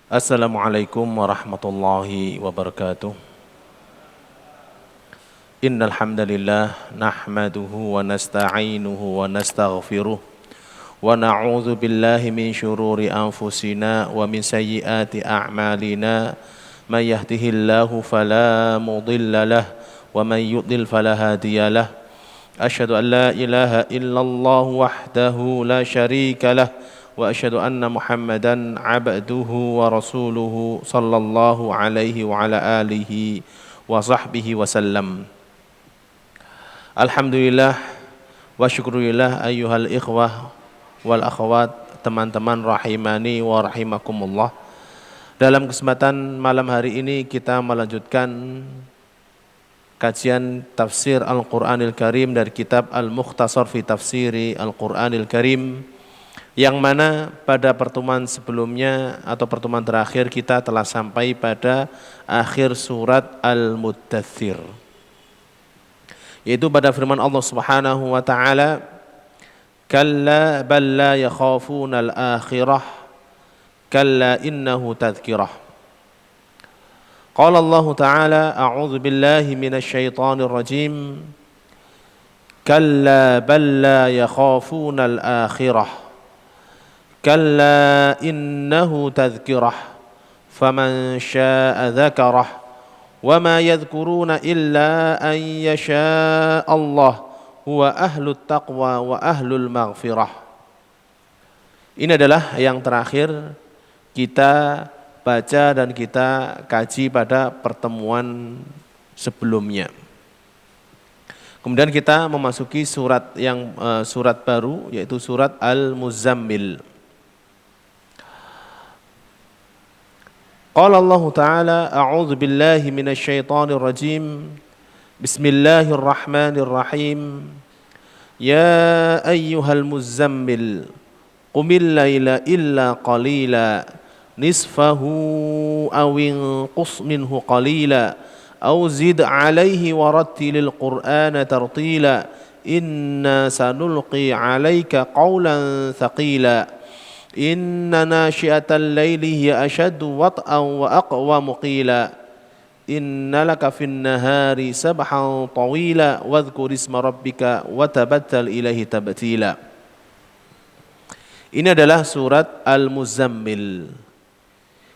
Assalamualaikum warahmatullahi wabarakatuh. Innal hamdalillah nahmaduhu wa nasta'inuhu wa nastaghfiruh wa na'udzu billahi min shururi anfusina wa min sayyiati a'malina. May yahdihillahu fala mudilla lah wa may yudlil fala hadiyalah. Asyhadu an la ilaha illallah wahdahu la syarika lah wa asyhadu anna Muhammadan abduhu wa rasuluhu sallallahu alaihi wa ala alihi wa sahbihi wasallam. Alhamdulillah wa syukurillah ayyuhal ikhwah wal akhwat, teman-teman rahimani wa rahimakumullah. Dalam kesempatan malam hari ini kita melanjutkan kajian tafsir Al-Qur'anil Karim dari kitab Al-Mukhtasar fi Tafsiri Al-Qur'anil Karim, yang mana pada pertemuan sebelumnya atau pertemuan terakhir kita telah sampai pada akhir surat Al-Muddathir, yaitu pada firman Allah Subhanahu wa taala, kalla bal la yakhafuna al-akhirah kalla innahu tadhkirah. Qala Allah taala, a'udzu billahi minasy syaithanir rajim, kalla bal la yakhafuna al-akhirah kalla innahu tadhkirah faman syaa'a dzakarah wa ma yadhkuruna illa an yasha Allah huwa ahlut taqwa wa ahlul maghfirah. Ini adalah yang terakhir kita baca dan kita kaji pada pertemuan sebelumnya. Kemudian kita memasuki surat baru, yaitu surat Al-Muzammil. Qala Allah Ta'ala, a'udzu billahi minasy syaithanir rajim. Bismillahirrahmanirrahim. Ya ayyuhal muzammil, qumil laila illa qalila, nisfahu aw inqus minhu qalila, aw zid 'alaihi warattilil qur'ana tartila, inna sanulqi 'alaika qawlan thaqila. Inna nasyi'atal laili hiya ashaddu wat'an wa aqwamu qila. Inna laka fin nahari sabhan tawila wadhkur isma rabbika wa tabattal ilaihi tabtila. Ini adalah surat Al-Muzammil.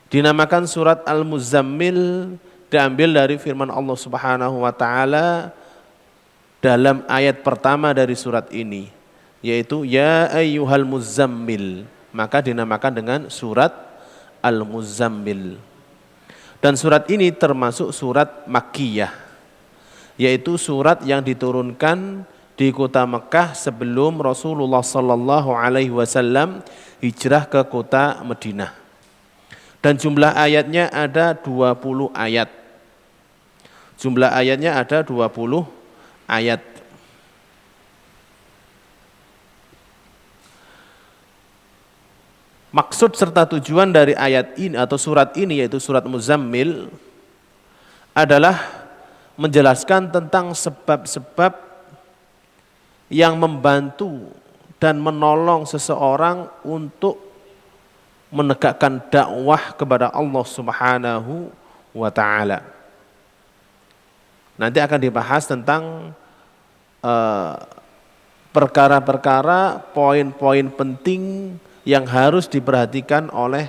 Dinamakan surat Al-Muzammil diambil dari firman Allah Subhanahu wa taala dalam ayat pertama dari surat ini, yaitu ya ayyuhal muzammil, maka dinamakan dengan surat Al-Muzammil. Dan surat ini termasuk surat Makkiyah, yaitu surat yang diturunkan di kota Mekah sebelum Rasulullah sallallahu alaihi wasallam hijrah ke kota Madinah. Dan jumlah ayatnya ada 20 ayat. Jumlah ayatnya ada 20 ayat. Maksud serta tujuan dari ayat ini atau surat ini, yaitu surat Muzammil, adalah menjelaskan tentang sebab-sebab yang membantu dan menolong seseorang untuk menegakkan dakwah kepada Allah Subhanahu wa taala. Nanti akan dibahas tentang perkara-perkara, poin-poin penting yang harus diperhatikan oleh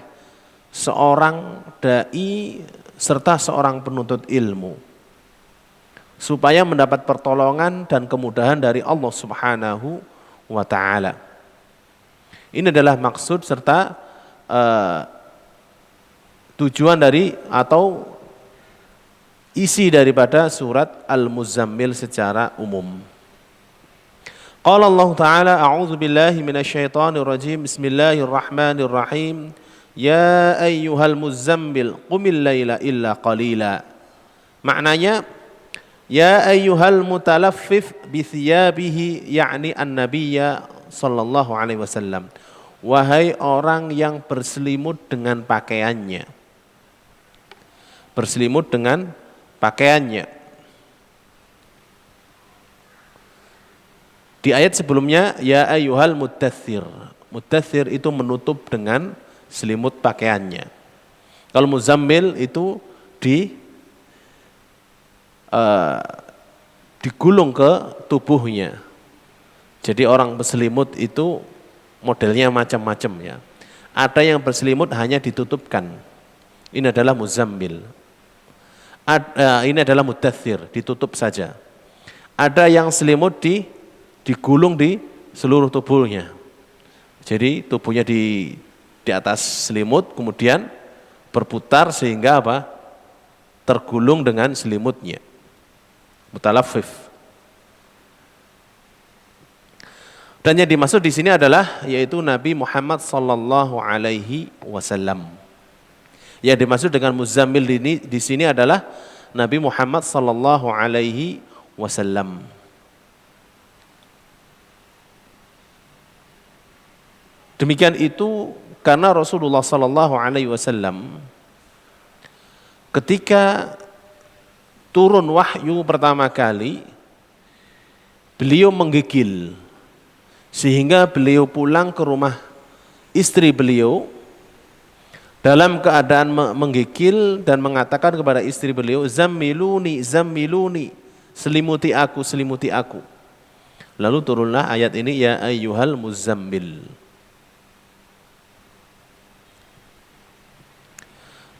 seorang dai serta seorang penuntut ilmu supaya mendapat pertolongan dan kemudahan dari Allah Subhanahu wa taala. Ini adalah maksud serta tujuan dari atau isi daripada surat Al-Muzammil secara umum. Qala Allah Ta'ala, a'udzu billahi minasy syaithanir rajim. Bismillahirrahmanirrahim. Ya ayyuhal muzammil qumil laila illa qalila. Maknanya, ya ayyuhal mutalaffif bi thiyabihi, yakni an-nabiyya sallallahu alaihi wasallam. Wahai orang yang berselimut dengan pakaiannya. Berselimut dengan pakaiannya. Di ayat sebelumnya, ya ayyuhal muddathir. Muddathir itu menutup dengan selimut pakaiannya. Kalau muzammil itu digulung ke tubuhnya. Jadi orang berselimut itu modelnya macam-macam ya. Ada yang berselimut hanya ditutupkan. Ini adalah muzammil. Ini adalah mudaththir, ditutup saja. Ada yang selimut digulung di seluruh tubuhnya. Jadi tubuhnya di atas selimut, kemudian berputar sehingga apa? Tergulung dengan selimutnya. Mutalaffif. Dan yang dimaksud di sini adalah yaitu Nabi Muhammad sallallahu alaihi wasallam. Yang dimaksud dengan muzammil di sini adalah Nabi Muhammad sallallahu alaihi wasallam. Demikian itu karena Rasulullah sallallahu alaihi wasallam ketika turun wahyu pertama kali beliau menggigil sehingga beliau pulang ke rumah istri beliau dalam keadaan menggigil dan mengatakan kepada istri beliau, zammiluni, zammiluni, selimuti aku, selimuti aku. Lalu turunlah ayat ini, ya ayyuhal muzammil.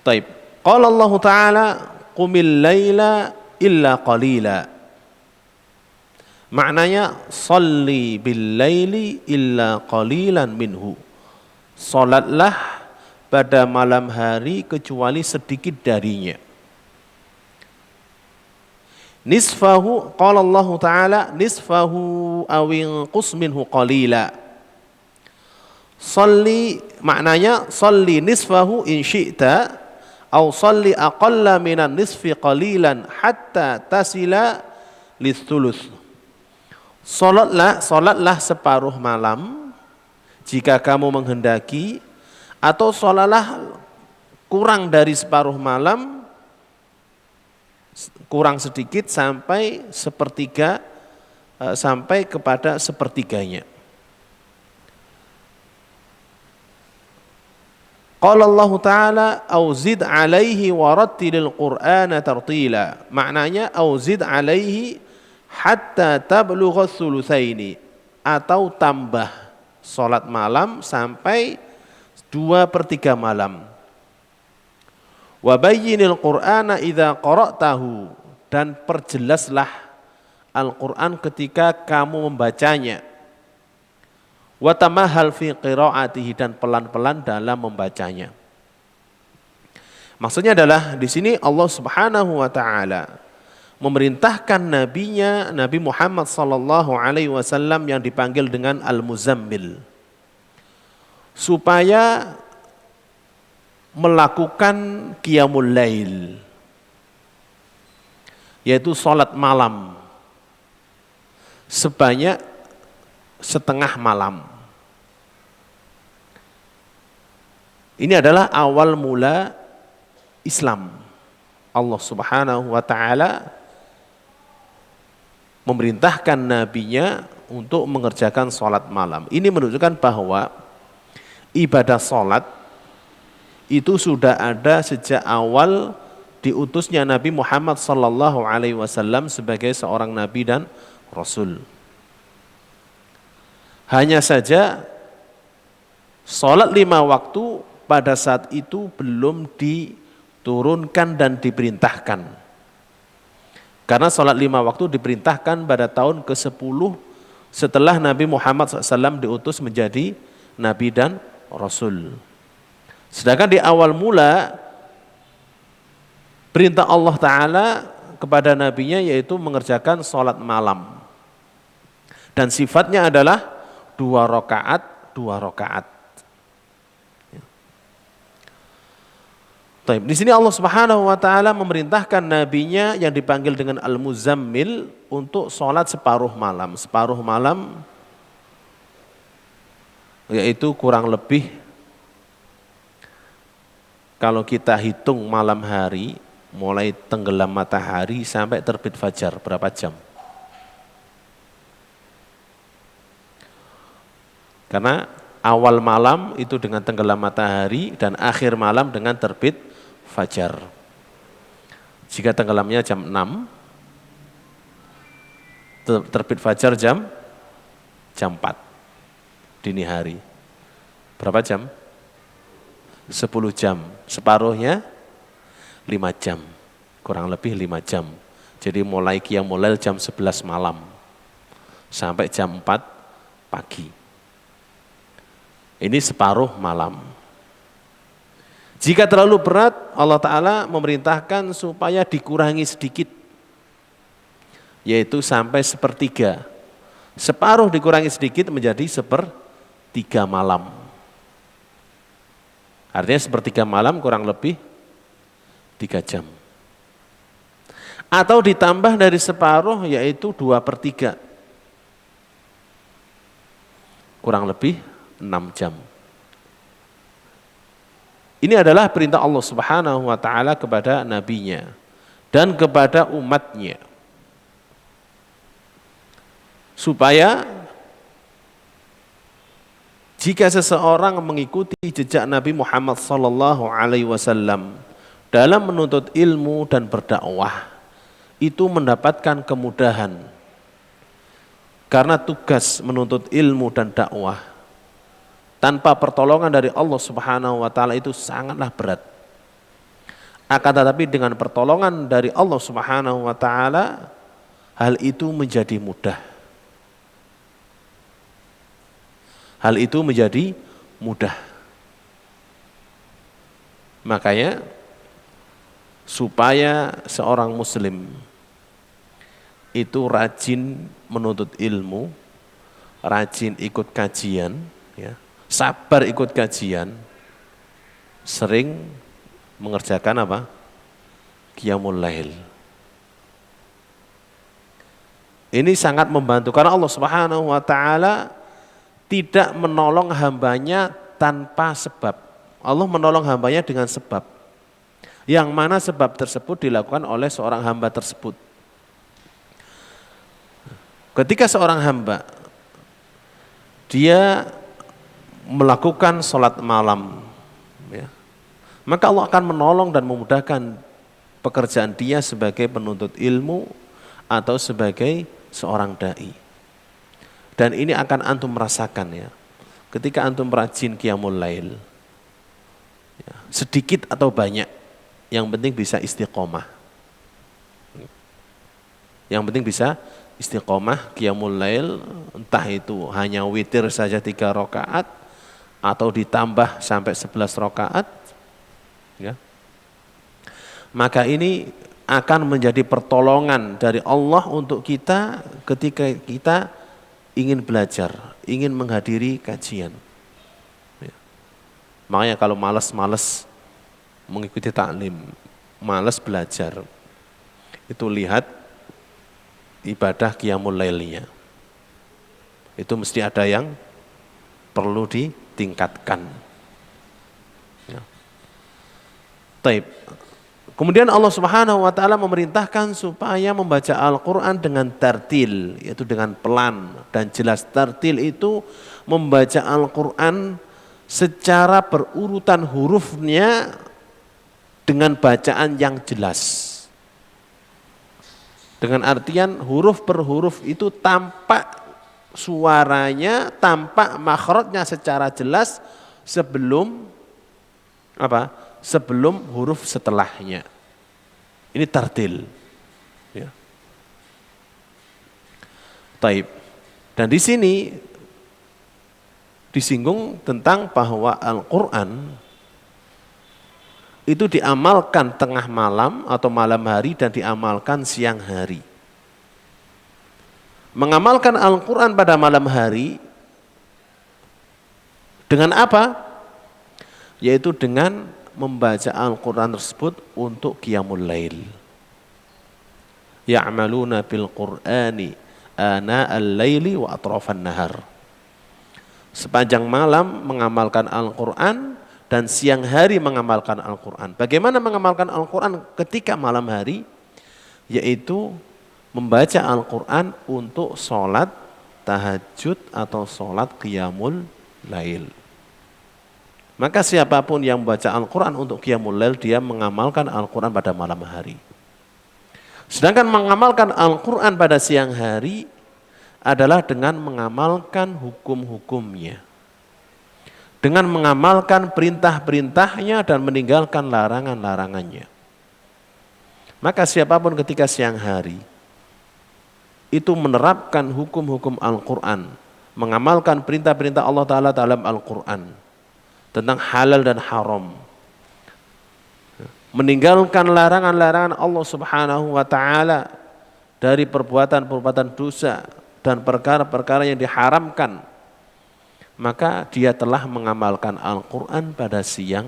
Taib. Qala Allah Ta'ala, qumil layla illa qalila. Maknanya, salli bil layli illa qalilan minhu. Salatlah pada malam hari kecuali sedikit darinya. Nisfahu, qala Allah Ta'ala, nisfahu awin qus minhu qalila. Salli, maknanya salli nisfahu in syi'ta, au salli aqalla minan nisfi qalilan hatta tasila lithuluth. Salatlah separuh malam jika kamu menghendaki, atau sholatlah kurang dari separuh malam, kurang sedikit sampai sepertiga, sampai kepada sepertiganya. Qala Allah Ta'ala, auzid alaihi warattilil Qur'ana tartila. Maknanya auzid alaihi hatta tablugha thulutsaini, atau tambah sholat malam sampai 2/3 malam. Wa bayyinil Qur'ana idza qara'tahu, dan perjelaslah Al-Qur'an ketika kamu membacanya. Wa tamahhal fi qira'atihi, dan pelan-pelan dalam membacanya. Maksudnya adalah di sini Allah Subhanahu wa taala memerintahkan nabinya Nabi Muhammad sallallahu alaihi wasallam yang dipanggil dengan Al-Muzammil supaya melakukan qiyamul lail, yaitu sholat malam sebanyak setengah malam. Ini adalah awal mula Islam. Allah Subhanahu wa taala memerintahkan nabinya untuk mengerjakan sholat malam. Ini menunjukkan bahwa ibadah sholat itu sudah ada sejak awal diutusnya Nabi Muhammad sallallahu alaihi wasallam sebagai seorang nabi dan rasul. Hanya saja sholat 5 waktu pada saat itu belum diturunkan dan diperintahkan. Karena sholat 5 waktu diperintahkan pada tahun ke-10 setelah Nabi Muhammad SAW diutus menjadi nabi dan rasul. Sedangkan di awal mula perintah Allah Ta'ala kepada nabinya yaitu mengerjakan sholat malam. Dan sifatnya adalah 2 rakaat, 2 rakaat. Di sini Allah Subhanahu wa taala memerintahkan nabinya yang dipanggil dengan Al-Muzammil untuk sholat separuh malam. Separuh malam yaitu kurang lebih kalau kita hitung malam hari mulai tenggelam matahari sampai terbit fajar berapa jam? Karena awal malam itu dengan tenggelam matahari dan akhir malam dengan terbit fajar. Jika tenggelamnya jam 6, terbit fajar jam 4 dini hari. Berapa jam? 10 jam. Separuhnya 5 jam. Kurang lebih 5 jam. Jadi mulai qiyamul lail jam 11 malam sampai jam 4 pagi. Ini separuh malam. Jika terlalu berat, Allah Ta'ala memerintahkan supaya dikurangi sedikit, yaitu sampai sepertiga. Separuh dikurangi sedikit menjadi sepertiga malam. Artinya sepertiga malam kurang lebih 3 jam. Atau ditambah dari separuh, yaitu 2/3. Kurang lebih 6 jam. Ini adalah perintah Allah Subhanahu wa Ta'ala kepada nabinya dan kepada umatnya, supaya jika seseorang mengikuti jejak Nabi Muhammad sallallahu alaihi wasallam dalam menuntut ilmu dan berdakwah, itu mendapatkan kemudahan. Karena tugas menuntut ilmu dan dakwah tanpa pertolongan dari Allah Subhanahu wa Ta'ala itu sangatlah berat. Akan tetapi dengan pertolongan dari Allah Subhanahu wa Ta'ala, hal itu menjadi mudah. Hal itu menjadi mudah. Makanya supaya seorang muslim itu rajin menuntut ilmu, rajin ikut kajian, ya, sabar ikut kajian, sering mengerjakan apa? Qiyamul lail. Ini sangat membantu karena Allah Subhanahu wa Ta'ala tidak menolong hambanya tanpa sebab. Allah menolong hambanya dengan sebab. Yang mana sebab tersebut dilakukan oleh seorang hamba tersebut. Ketika seorang hamba dia melakukan sholat malam, ya, maka Allah akan menolong dan memudahkan pekerjaan dia sebagai penuntut ilmu atau sebagai seorang dai. Dan ini akan antum merasakan, ya, ketika antum rajin qiyamul lail, ya, sedikit atau banyak, yang penting bisa istiqomah. Yang penting bisa istiqomah qiyamul lail, entah itu hanya witir saja 3 rakaat atau ditambah sampai 11 rakaat, ya. Maka ini akan menjadi pertolongan dari Allah untuk kita ketika kita ingin belajar, ingin menghadiri kajian, ya. Makanya kalau malas-malas mengikuti taklim, malas belajar, itu lihat ibadah qiyamul lailnya. Itu mesti ada yang perlu ditingkatkan, ya. Taib. Kemudian Allah Subhanahu wa Ta'ala memerintahkan supaya membaca Al-Quran dengan tartil, yaitu dengan pelan dan jelas. Tartil itu membaca Al-Quran secara berurutan hurufnya dengan bacaan yang jelas. Dengan artian huruf per huruf itu tampak suaranya, tampak makhrajnya secara jelas sebelum apa? Sebelum huruf setelahnya. Ini tartil, ya. Taib. Dan di sini disinggung tentang bahwa Al-Quran itu diamalkan tengah malam atau malam hari dan diamalkan siang hari. Mengamalkan Al-Quran pada malam hari dengan apa? Yaitu dengan membaca Al-Quran tersebut untuk qiyamul lail. Ya'maluna bil Qur'ani ana al-laili wa atrafan nahar. Sepanjang malam mengamalkan Al-Quran dan siang hari mengamalkan Al-Quran. Bagaimana mengamalkan Al-Quran ketika malam hari? Yaitu membaca Al-Quran untuk sholat tahajud atau sholat qiyamul lail. Maka siapapun yang membaca Al-Quran untuk qiyamul lail, dia mengamalkan Al-Quran pada malam hari. Sedangkan mengamalkan Al-Quran pada siang hari adalah dengan mengamalkan hukum-hukumnya, dengan mengamalkan perintah-perintahnya dan meninggalkan larangan-larangannya. Maka siapapun ketika siang hari itu menerapkan hukum-hukum Al-Quran, mengamalkan perintah-perintah Allah Ta'ala dalam Al-Quran tentang halal dan haram, meninggalkan larangan-larangan Allah Subhanahu wa Ta'ala dari perbuatan-perbuatan dosa dan perkara-perkara yang diharamkan, maka dia telah mengamalkan Al-Quran pada siang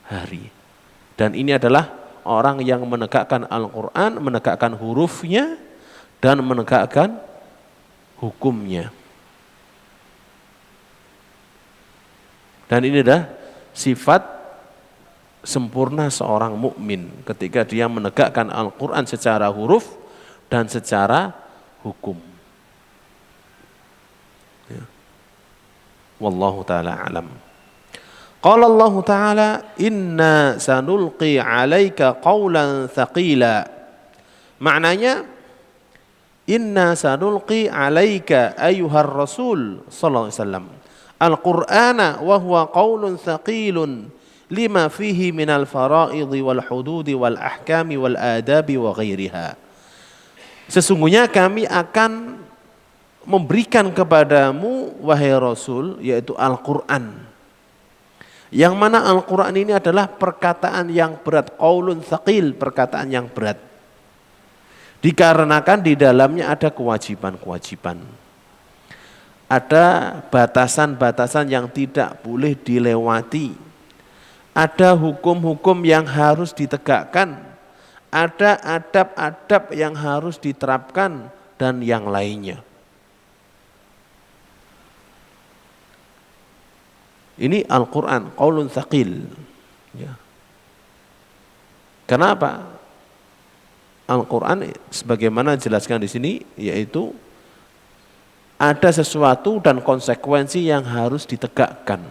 hari. Dan ini adalah orang yang menegakkan Al-Quran, menegakkan hurufnya dan menegakkan hukumnya. Dan ini adalah sifat sempurna seorang mukmin ketika dia menegakkan Al-Quran secara huruf dan secara hukum. Ya. Wallahu ta'ala alam. Qala Allah ta'ala, inna sanulqi alaika qawlan thaqila. Maknanya, inna sanulqi alaika ayuhar rasul sallallahu alaihi wasallam al-Qur'ana wa huwa qawlun thaqilun lima fihi minal fara'idhi wal hududi wal ahkami wal adabi wa ghairiha. Sesungguhnya kami akan memberikan kepadamu wahai Rasul, yaitu Al-Quran, yang mana Al-Quran ini adalah perkataan yang berat, qaulun thaqil, perkataan yang berat, dikarenakan di dalamnya ada kewajiban-kewajiban, ada batasan-batasan yang tidak boleh dilewati, ada hukum-hukum yang harus ditegakkan, ada adab-adab yang harus diterapkan, dan yang lainnya. Ini Al-Quran, qaulun thaqil. Ya. Kenapa? Al-Quran sebagaimana dijelaskan di sini, yaitu ada sesuatu dan konsekuensi yang harus ditegakkan.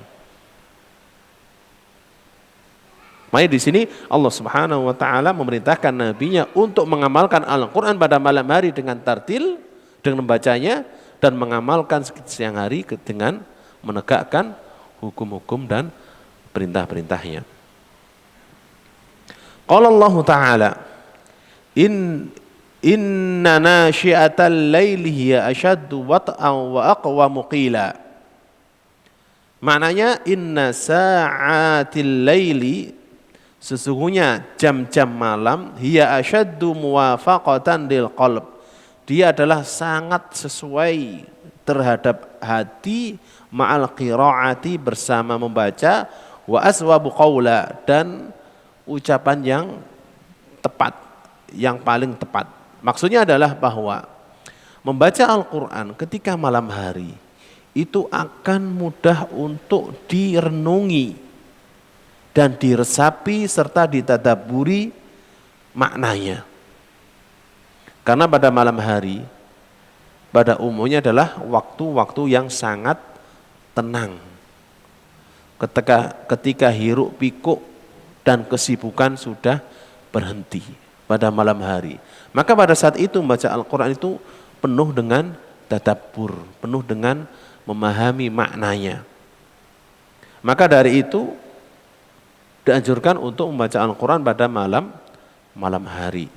Makanya di sini Allah Subhanahu wa Ta'ala memerintahkan nabinya untuk mengamalkan Al-Quran pada malam hari dengan tartil, dengan membacanya, dan mengamalkan siang hari dengan menegakkan hukum-hukum dan perintah-perintahnya. Qala Allah Ta'ala, inna nasyi'atal laili hiya asyaddu wat'an wa aqwamu qila. Maknanya inna sa'atil laili, sesungguhnya jam-jam malam, hiya asyaddu muwafaqatan lil qalb, dia adalah sangat sesuai terhadap hati, ma'al qiraati, bersama membaca, wa aswabu qawla, dan ucapan yang tepat, yang paling tepat. Maksudnya adalah bahwa membaca Al-Quran ketika malam hari itu akan mudah untuk direnungi dan diresapi serta ditadabburi maknanya. Karena pada malam hari pada umumnya adalah waktu-waktu yang sangat tenang. Ketika hiruk pikuk dan kesibukan sudah berhenti pada malam hari. Maka pada saat itu membaca Al-Quran itu penuh dengan tadabbur, penuh dengan memahami maknanya. Maka dari itu dianjurkan untuk membaca Al-Quran pada malam hari.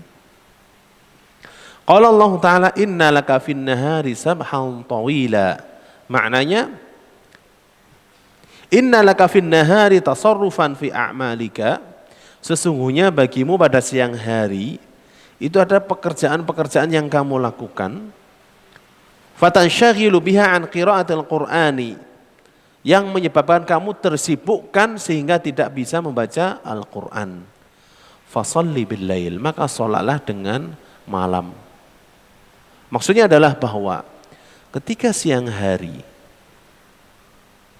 Qala Allah Ta'ala, inna laka fin nahari sabhan tawila. Maknanya, inna laka fin nahari tasarrufan fi a'malika, sesungguhnya bagimu pada siang hari itu ada pekerjaan-pekerjaan yang kamu lakukan, fatansyagilu biha an qiraatil qur'ani, yang menyebabkan kamu tersibukkan sehingga tidak bisa membaca Al-Quran. Fasalli bil lail, maka sholatlah dengan malam. Maksudnya adalah bahwa ketika siang hari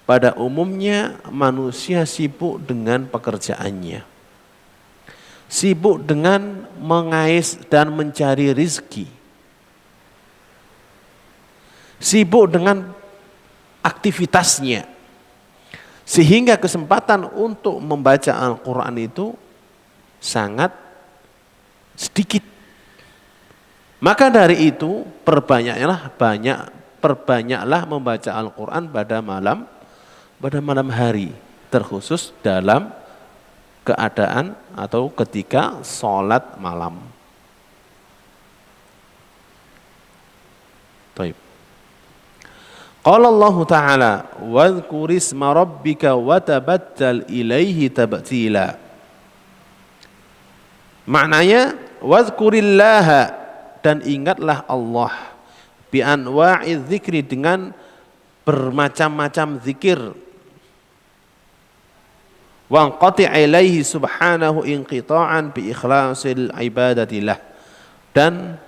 pada umumnya manusia sibuk dengan pekerjaannya, sibuk dengan mengais dan mencari rizki, sibuk dengan aktivitasnya, Sehingga kesempatan untuk membaca Al-Quran itu sangat sedikit. Maka dari itu perbanyaklah membaca Al-Quran pada malam hari, terkhusus dalam keadaan atau ketika sholat malam. Baik. Qala Allah Ta'ala wadhkur isma rabbika watabattal ilaihi tabtila. Maknanya wadhkurillaha, dan ingatlah Allah bi anwa'i dzikri, dengan bermacam-macam zikir. Wa anqati ilaihi subhanahu inqita'an bi ikhlasil ibadatillah, dan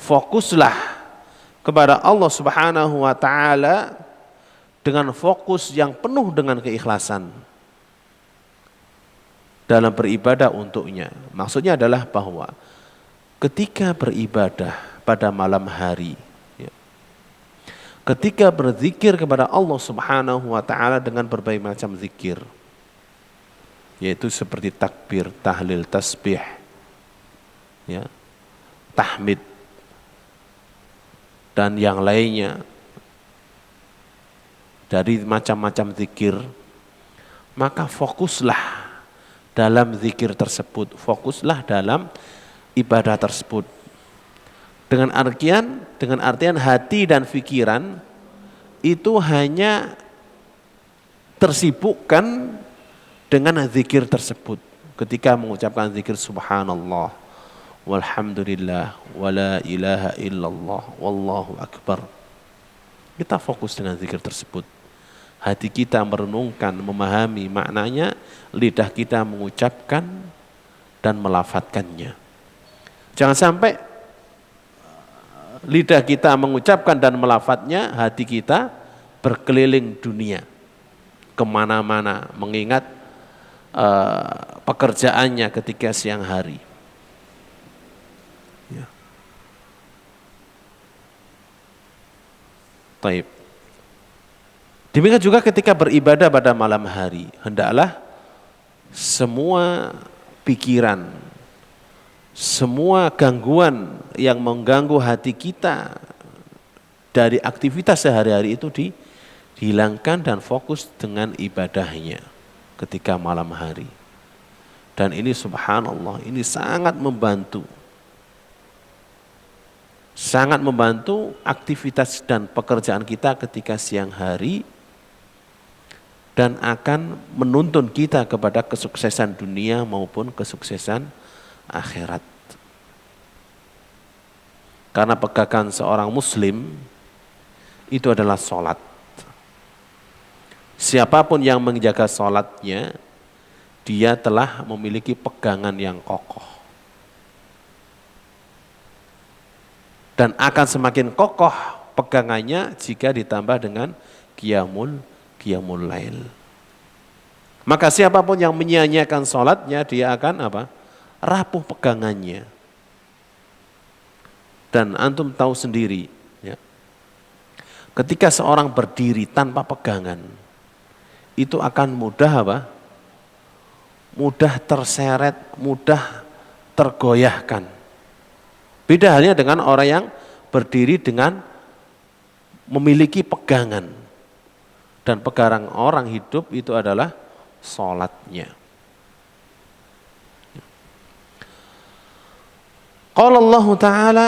fokuslah kepada Allah Subhanahu wa taala dengan fokus yang penuh dengan keikhlasan dalam beribadah untuknya. Maksudnya adalah bahwa ketika beribadah pada malam hari, ketika berzikir kepada Allah Subhanahu wa taala dengan berbagai macam zikir, yaitu seperti takbir, tahlil, tasbih, ya, tahmid, dan yang lainnya dari macam-macam zikir, maka fokuslah dalam zikir tersebut, fokuslah dalam ibadah tersebut. Dengan artian hati dan pikiran itu hanya tersibukkan dengan zikir tersebut. Ketika mengucapkan zikir subhanallah, walhamdulillah, wala ilaha illallah, wallahu akbar, kita fokus dengan zikir tersebut. Hati kita merenungkan, memahami maknanya, lidah kita mengucapkan dan melafadzkannya. Jangan sampai lidah kita mengucapkan dan melafadznya, hati kita berkeliling dunia kemana-mana mengingat pekerjaannya ketika siang hari. Ya. Taib. Demikian juga ketika beribadah pada malam hari, hendaklah semua pikiran, semua gangguan yang mengganggu hati kita dari aktivitas sehari-hari itu dihilangkan dan fokus dengan ibadahnya ketika malam hari. Dan ini subhanallah, ini sangat membantu aktivitas dan pekerjaan kita ketika siang hari, dan akan menuntun kita kepada kesuksesan dunia maupun kesuksesan akhirat. Karena pegangan seorang muslim itu adalah sholat. Siapapun yang menjaga sholatnya, dia telah memiliki pegangan yang kokoh. Dan akan semakin kokoh pegangannya jika ditambah dengan qiyamul lail. Maka siapapun yang menyia-nyiakan sholatnya, dia akan rapuh pegangannya. Dan antum tahu sendiri, ya, ketika seorang berdiri tanpa pegangan, itu akan mudah terseret, mudah tergoyahkan. Beda halnya dengan orang yang berdiri dengan memiliki pegangan. Dan pegangan orang hidup itu adalah sholatnya. Qala Allah Ta'ala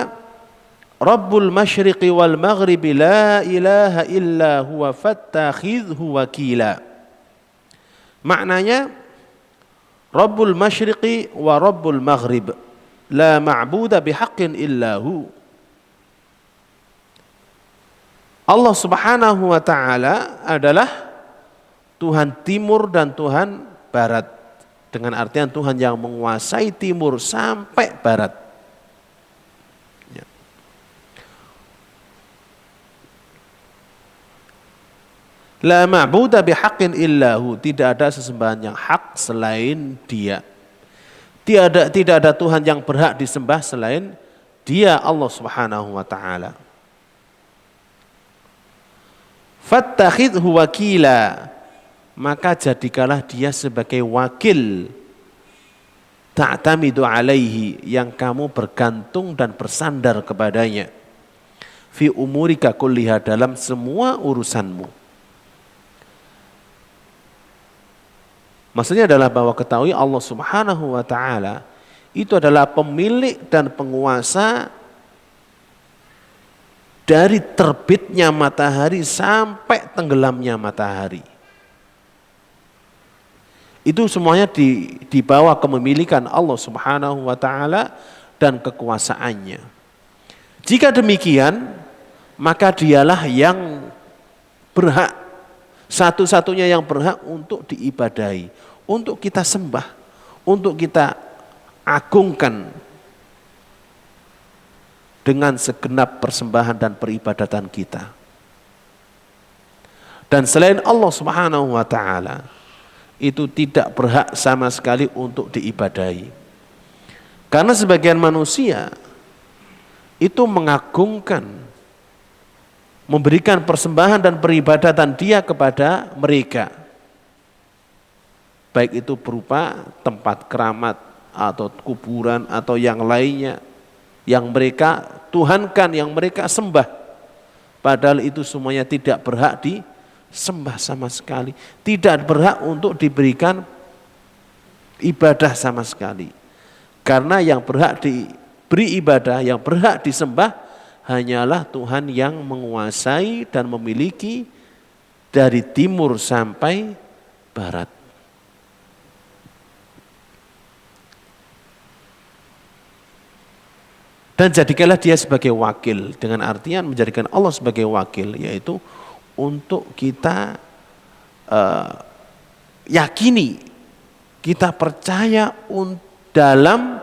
Rabbul masyriqi wal maghribi la ilaha illa huwa fattakhidhu wakila. Maknanya Rabbul masyriqi wa Rabbul maghrib la ma'buda bihaqqin illa hu. Allah Subhanahu wa taala adalah Tuhan timur dan Tuhan barat. Dengan artian Tuhan yang menguasai timur sampai barat. Ya. La ma'buda bihaqqin illahu, tidak ada sesembahan yang hak selain Dia. Tidak ada Tuhan yang berhak disembah selain Dia, Allah Subhanahu wa taala. Fattakhidhu wakila, maka jadikanlah dia sebagai wakil ta'tamidu alaihi, yang kamu bergantung dan bersandar kepadanya, fi umurika kulliha, dalam semua urusanmu. Maksudnya adalah bahwa ketahui Allah Subhanahu wa taala itu adalah pemilik dan penguasa dari terbitnya matahari sampai tenggelamnya matahari. Itu semuanya di bawah kepemilikan Allah Subhanahu wa taala dan kekuasaannya. Jika demikian, maka dialah yang berhak, satu-satunya yang berhak untuk diibadahi, untuk kita sembah, untuk kita agungkan dengan segenap persembahan dan peribadatan kita. Dan selain Allah Subhanahu wa taala itu tidak berhak sama sekali untuk diibadahi. Karena sebagian manusia itu mengagungkan, memberikan persembahan dan peribadatan dia kepada mereka. Baik itu berupa tempat keramat atau kuburan atau yang lainnya yang mereka tuhankan, yang mereka sembah. Padahal itu semuanya tidak berhak disembah sama sekali, tidak berhak untuk diberikan ibadah sama sekali. Karena yang berhak diberi ibadah, yang berhak disembah hanyalah Tuhan yang menguasai dan memiliki dari timur sampai barat. Dan jadikanlah dia sebagai wakil, dengan artian menjadikan Allah sebagai wakil, yaitu untuk kita yakini, kita percaya dalam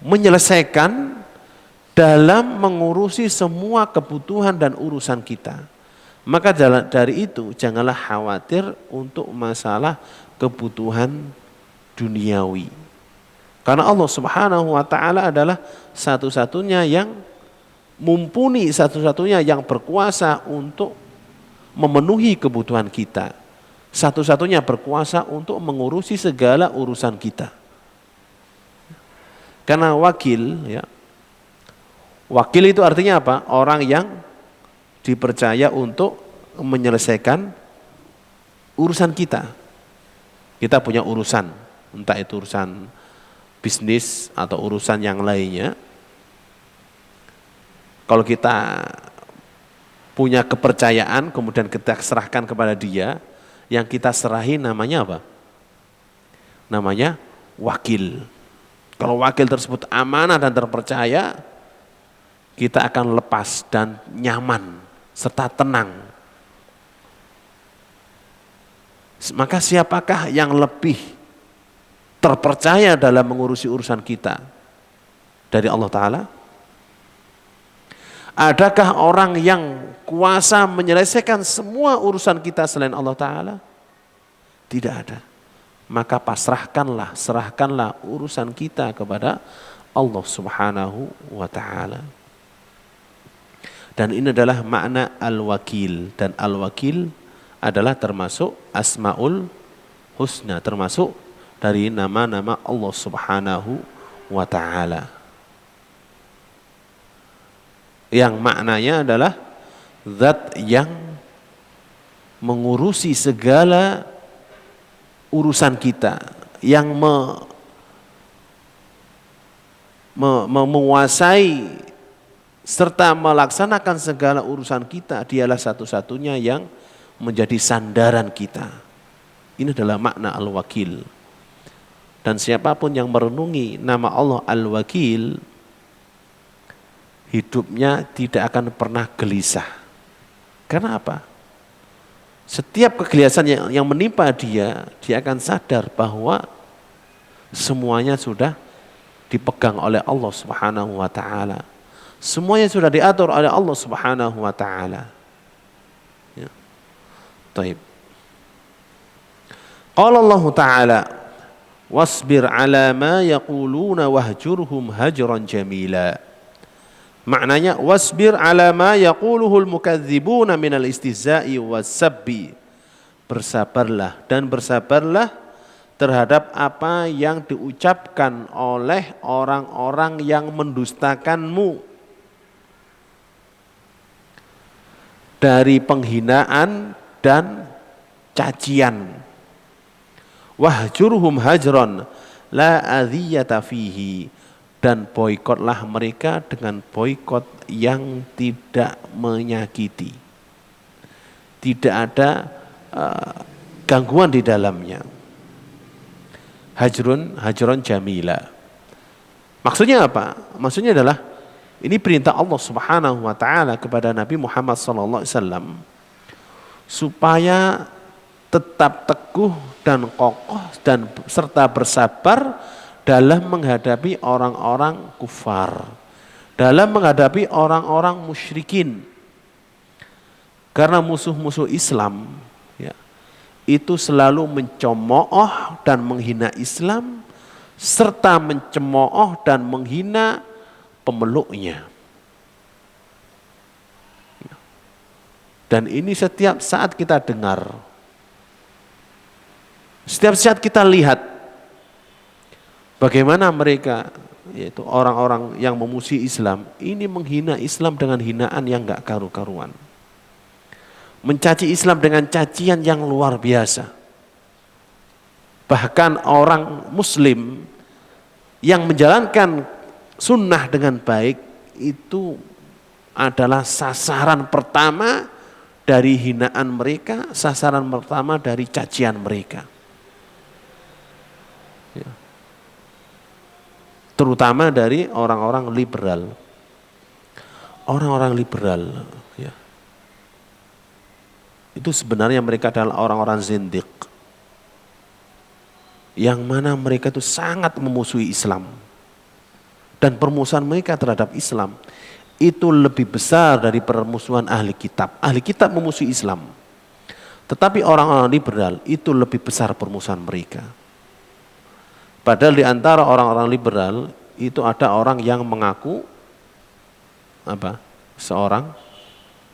menyelesaikan, dalam mengurusi semua kebutuhan dan urusan kita. Maka dari itu janganlah khawatir untuk masalah kebutuhan duniawi. Karena Allah Subhanahu wa taala adalah satu-satunya yang mumpuni, satu-satunya yang berkuasa untuk memenuhi kebutuhan kita. Satu-satunya berkuasa untuk mengurusi segala urusan kita. Karena wakil, ya, wakil itu artinya apa? Orang yang dipercaya untuk menyelesaikan urusan kita. Kita punya urusan, entah itu urusan bisnis atau urusan yang lainnya. Kalau kita punya kepercayaan, kemudian kita serahkan kepada dia, yang kita serahi namanya apa? Namanya wakil. Kalau wakil tersebut amanah dan terpercaya, kita akan lepas dan nyaman serta tenang. Maka siapakah yang lebih terpercaya dalam mengurusi urusan kita dari Allah Ta'ala? Adakah orang yang kuasa menyelesaikan semua urusan kita selain Allah Ta'ala? Tidak ada. Maka pasrahkanlah, serahkanlah urusan kita kepada Allah Subhanahu wa Ta'ala. Dan ini adalah makna al-wakil. Dan al-wakil adalah termasuk asmaul husna, termasuk dari nama-nama Allah Subhanahu wa ta'ala. Yang maknanya adalah zat yang mengurusi segala urusan kita, yang menguasai serta melaksanakan segala urusan kita. Dialah satu-satunya yang menjadi sandaran kita. Ini adalah makna al-wakil. Dan siapapun yang merenungi nama Allah Al-Wakil, hidupnya tidak akan pernah gelisah. Karena apa? Setiap kegelisahan yang menimpa dia akan sadar bahwa semuanya sudah dipegang oleh Allah Subhanahu wa taala. Semuanya sudah diatur oleh Allah Subhanahu wa taala. Ya. Taib. Qala Allah Ta'ala, wasbir ala ma yaquluna wahjurhum hajran jamila. Maknanya wasbir ala ma yaquluhul mukadzibuna minal istihza'i wassabbi. Bersabarlah dan bersabarlah terhadap apa yang diucapkan oleh orang-orang yang mendustakanmu dari penghinaan dan cacian. Wahjurhum hajron la adhiyata fihi, dan boikotlah mereka dengan boikot yang tidak menyakiti. Tidak ada gangguan di dalamnya. Hajrun jamila. Maksudnya apa? Maksudnya adalah ini perintah Allah Subhanahu wa taala kepada Nabi Muhammad sallallahu alaihi wasallam supaya tetap teguh dan kokoh dan serta bersabar dalam menghadapi orang-orang kufar, dalam menghadapi orang-orang musyrikin. Karena musuh-musuh Islam ya, itu selalu mencemooh dan menghina Islam serta mencemooh dan menghina pemeluknya. Dan ini setiap saat kita dengar, setiap saat kita lihat bagaimana mereka, yaitu orang-orang yang memusuhi Islam, ini menghina Islam dengan hinaan yang gak karu-karuan. Mencaci Islam dengan cacian yang luar biasa. Bahkan orang Muslim yang menjalankan sunnah dengan baik itu adalah sasaran pertama dari hinaan mereka, sasaran pertama dari cacian mereka. Ya. Terutama dari orang-orang liberal. Orang-orang liberal ya, itu sebenarnya mereka adalah orang-orang zindiq, yang mana mereka itu sangat memusuhi Islam, dan permusuhan mereka terhadap Islam itu lebih besar dari permusuhan ahli kitab. Ahli kitab memusuhi Islam, tetapi orang-orang liberal itu lebih besar permusuhan mereka. Padahal di antara orang-orang liberal itu ada orang yang mengaku apa? Seorang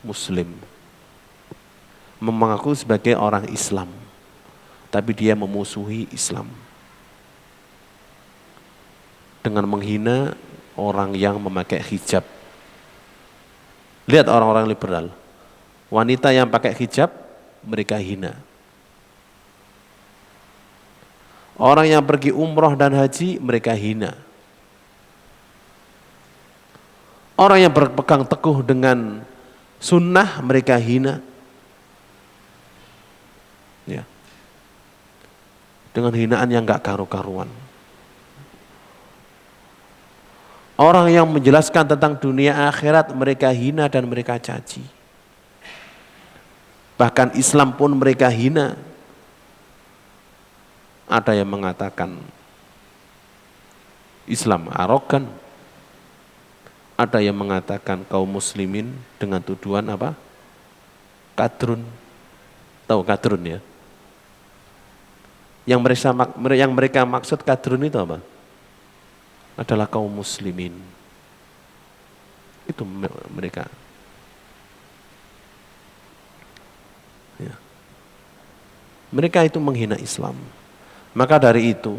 Muslim, mengaku sebagai orang Islam, tapi dia memusuhi Islam dengan menghina orang yang memakai hijab. Lihat orang-orang liberal, wanita yang pakai hijab mereka hina. Orang yang pergi umroh dan haji mereka hina. Orang yang berpegang teguh dengan sunnah mereka hina. Ya. Dengan hinaan yang gak karu-karuan. Orang yang menjelaskan tentang dunia akhirat mereka hina dan mereka caci. Bahkan Islam pun mereka hina. Ada yang mengatakan Islam arogan. Ada yang mengatakan kaum muslimin dengan tuduhan apa? Kadrun. Tahu kadrun ya? Yang mereka maksud kadrun itu apa? Adalah kaum muslimin. Itu mereka. Ya. Mereka itu menghina Islam. Maka dari itu,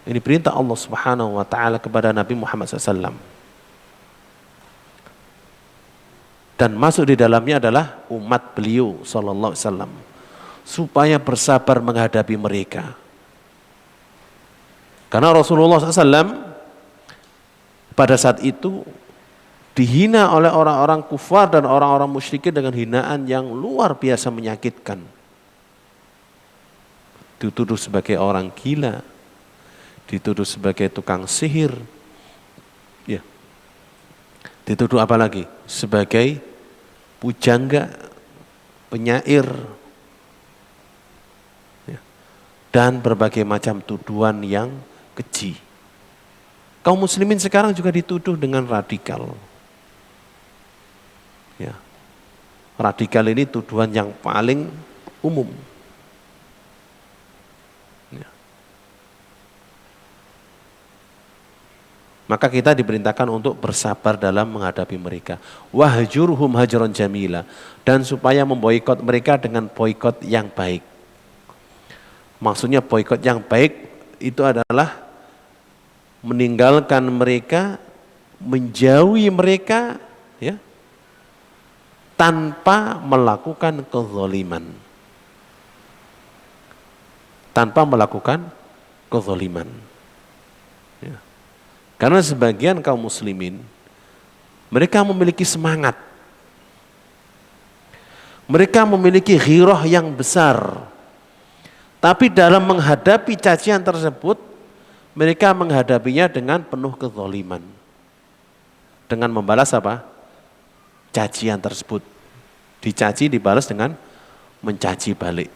ini perintah Allah Subhanahu wa taala kepada Nabi Muhammad SAW. Dan masuk di dalamnya adalah umat beliau sallallahu alaihi wasallam, supaya bersabar menghadapi mereka. Karena Rasulullah SAW pada saat itu dihina oleh orang-orang kufar dan orang-orang musyrikin dengan hinaan yang luar biasa menyakitkan. Dituduh sebagai orang gila, dituduh sebagai tukang sihir, ya. Dituduh apa lagi? Sebagai pujangga, penyair, ya. Dan berbagai macam tuduhan yang keji. Kaum muslimin sekarang juga dituduh dengan radikal. Ya. Radikal ini tuduhan yang paling umum. Maka kita diperintahkan untuk bersabar dalam menghadapi mereka. Wahjurhum hajron jamila. Dan supaya memboikot mereka dengan boikot yang baik. Maksudnya boikot yang baik itu adalah meninggalkan mereka, menjauhi mereka, ya, tanpa melakukan kezaliman. Tanpa melakukan kezaliman. Ya. Karena sebagian kaum muslimin, mereka memiliki semangat. Mereka memiliki ghirah yang besar. Tapi dalam menghadapi cacian tersebut, mereka menghadapinya dengan penuh kezaliman. Dengan membalas apa? Cacian tersebut. Dicaci dibalas dengan mencaci balik.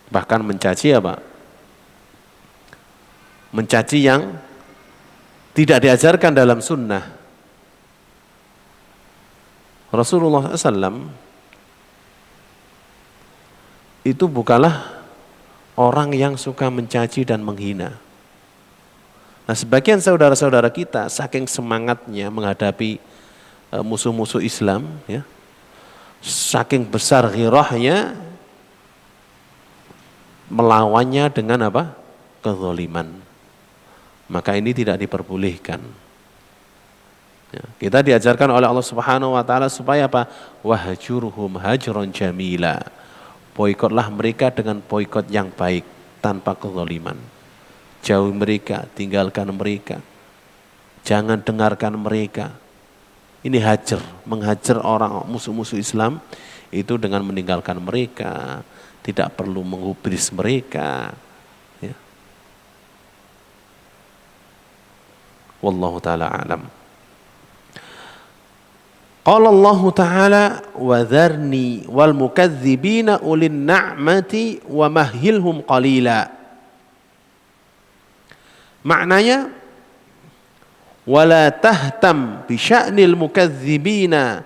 Bahkan mencaci apa? Mencaci yang tidak diajarkan dalam sunnah. Rasulullah SAW itu bukanlah orang yang suka mencaci dan menghina. Nah, sebagian saudara-saudara kita saking semangatnya menghadapi musuh-musuh Islam, ya, saking besar ghirahnya melawannya dengan apa? Kezaliman. Maka ini tidak diperbolehkan. Ya, kita diajarkan oleh Allah Subhanahu wa taala supaya apa? Wahjurhum hajron jamila. Boikotlah mereka dengan boikot yang baik tanpa kezaliman. Jauhi mereka, tinggalkan mereka. Jangan dengarkan mereka. Ini hajar, menghajar orang musuh-musuh Islam itu dengan meninggalkan mereka, tidak perlu menggubris mereka. Ya. Wallahu ta'ala a'lam. Qala Allah Ta'ala wa dharni wal mukadzibina ulin na'mati wa mahhilhum qalila. Maknanya wala tahtam bi sya'nil mukadzibina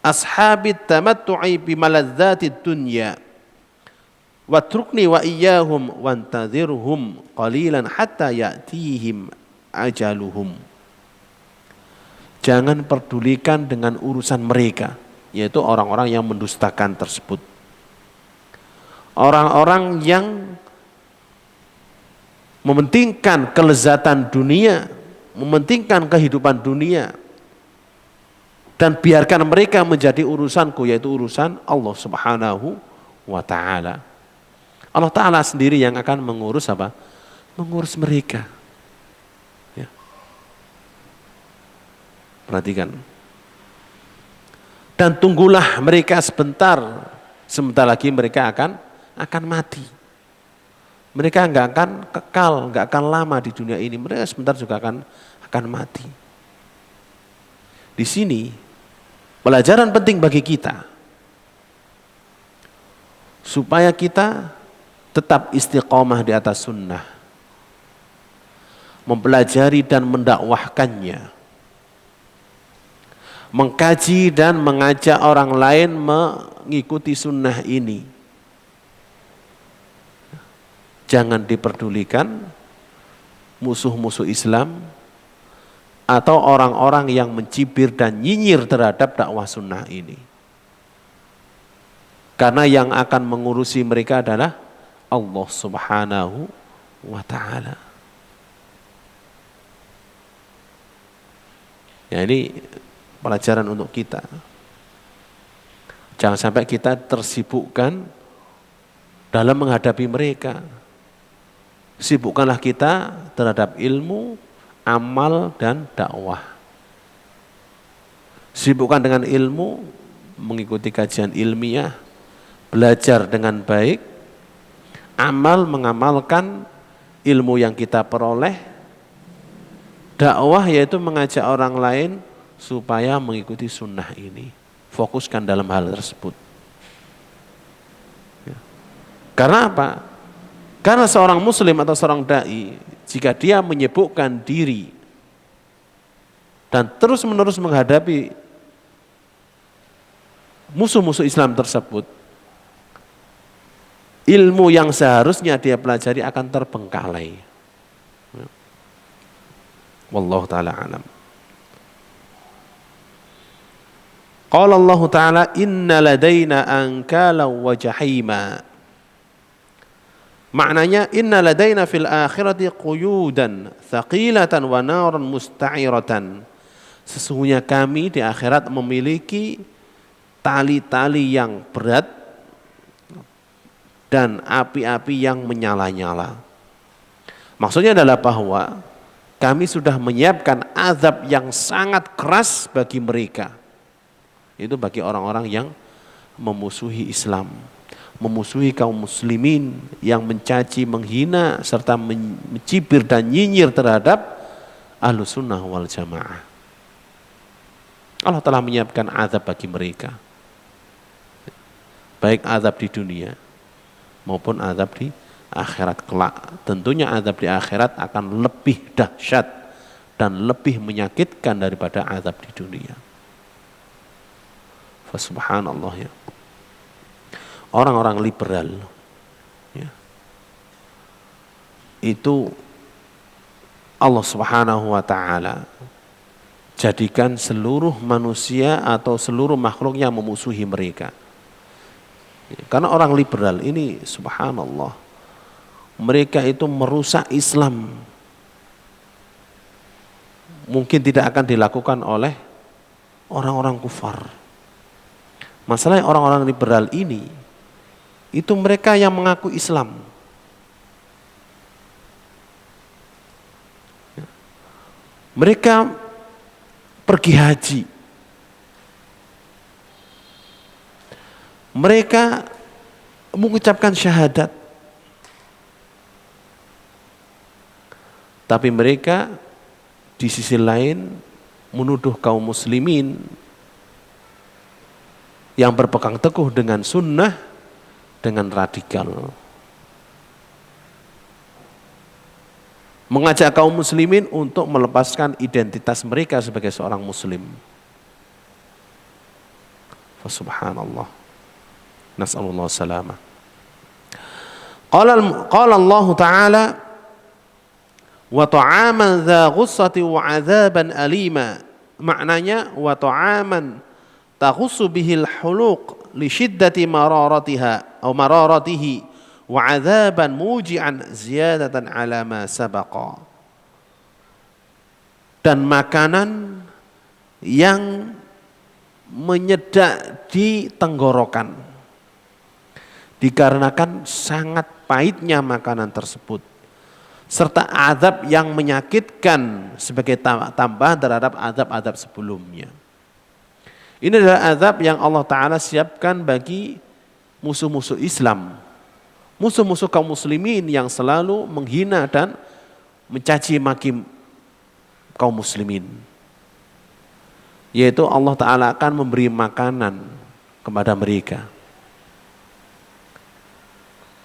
ashabit tamattu'i bi maladzatid dunya watrukni wa iyyahum wantadhirhum qalilan hatta ya'tihim ajaluhum. Jangan pedulikan dengan urusan mereka, yaitu orang-orang yang mendustakan tersebut. Orang-orang yang mementingkan kelezatan dunia, mementingkan kehidupan dunia, dan biarkan mereka menjadi urusanku, yaitu urusan Allah Subhanahu wa ta'ala. Allah Ta'ala sendiri yang akan mengurus apa? Mengurus mereka. Perhatikan. Dan tunggulah mereka sebentar lagi mereka akan mati. Mereka enggak akan kekal, enggak akan lama di dunia ini. Mereka sebentar juga akan mati. Di sini pelajaran penting bagi kita supaya kita tetap istiqomah di atas sunnah, mempelajari dan mendakwahkannya, mengkaji dan mengajak orang lain mengikuti sunnah ini. Jangan diperdulikan musuh-musuh Islam atau orang-orang yang mencibir dan nyinyir terhadap dakwah sunnah ini. Karena yang akan mengurusi mereka adalah Allah Subhanahu wa ta'ala. Ya, ini pelajaran untuk kita. Jangan sampai kita tersibukkan dalam menghadapi mereka. Sibukkanlah kita terhadap ilmu, amal, dan dakwah. Sibukkan dengan ilmu, mengikuti kajian ilmiah, belajar dengan baik, amal mengamalkan ilmu yang kita peroleh, dakwah yaitu mengajak orang lain supaya mengikuti sunnah ini. Fokuskan dalam hal tersebut. Ya. Karena apa? Karena seorang muslim atau seorang da'i, jika dia menyibukkan diri dan terus-menerus menghadapi musuh-musuh Islam tersebut, ilmu yang seharusnya dia pelajari akan terbengkalai. Ya. Wallahu taala alam. Qala Allah taala inna ladaina ankala wa jahima. Maknanya inna ladaina fil akhirati quyudan thaqilatan wa naran musta'iratan. Sesungguhnya kami di akhirat memiliki tali-tali yang berat dan api-api yang menyala-nyala. Maksudnya adalah bahwa kami sudah menyiapkan azab yang sangat keras bagi mereka. Itu bagi orang-orang yang memusuhi Islam, memusuhi kaum muslimin, yang mencaci, menghina, serta mencibir dan nyinyir terhadap Ahlus Sunnah wal Jamaah. Allah telah menyiapkan azab bagi mereka. Baik azab di dunia maupun azab di akhirat kelak. Tentunya azab di akhirat akan lebih dahsyat dan lebih menyakitkan daripada azab di dunia. Subhanallah ya. Orang-orang liberal ya, itu Allah Subhanahu wa taala jadikan seluruh manusia atau seluruh makhluk yang memusuhi mereka. Karena orang liberal ini subhanallah, mereka itu merusak Islam. Mungkin tidak akan dilakukan oleh orang-orang kufar. Masalahnya orang-orang liberal ini, itu mereka yang mengaku Islam. Mereka pergi haji. Mereka mengucapkan syahadat. Tapi mereka di sisi lain menuduh kaum muslimin yang berpegang teguh dengan sunnah dengan radikal. Mengajak kaum muslimin untuk melepaskan identitas mereka sebagai seorang muslim. Subhanallah. Nas'alullah salamah. Qala Allah Ta'ala wa ta'aman dha ghussati wa 'adzaban alima. Maknanya wa ta'aman taghussu bihil huluq li syiddati mararatiha atau mararatihi wa 'adzaban muji'an ziyadatan 'ala ma sabaqa. Dan makanan yang menyedak di tenggorokan dikarenakan sangat pahitnya makanan tersebut, serta azab yang menyakitkan sebagai tambahan terhadap azab-azab sebelumnya. Ini adalah azab yang Allah Ta'ala siapkan bagi musuh-musuh Islam, musuh-musuh kaum muslimin yang selalu menghina dan mencaci maki kaum muslimin. Yaitu Allah Ta'ala akan memberi makanan kepada mereka.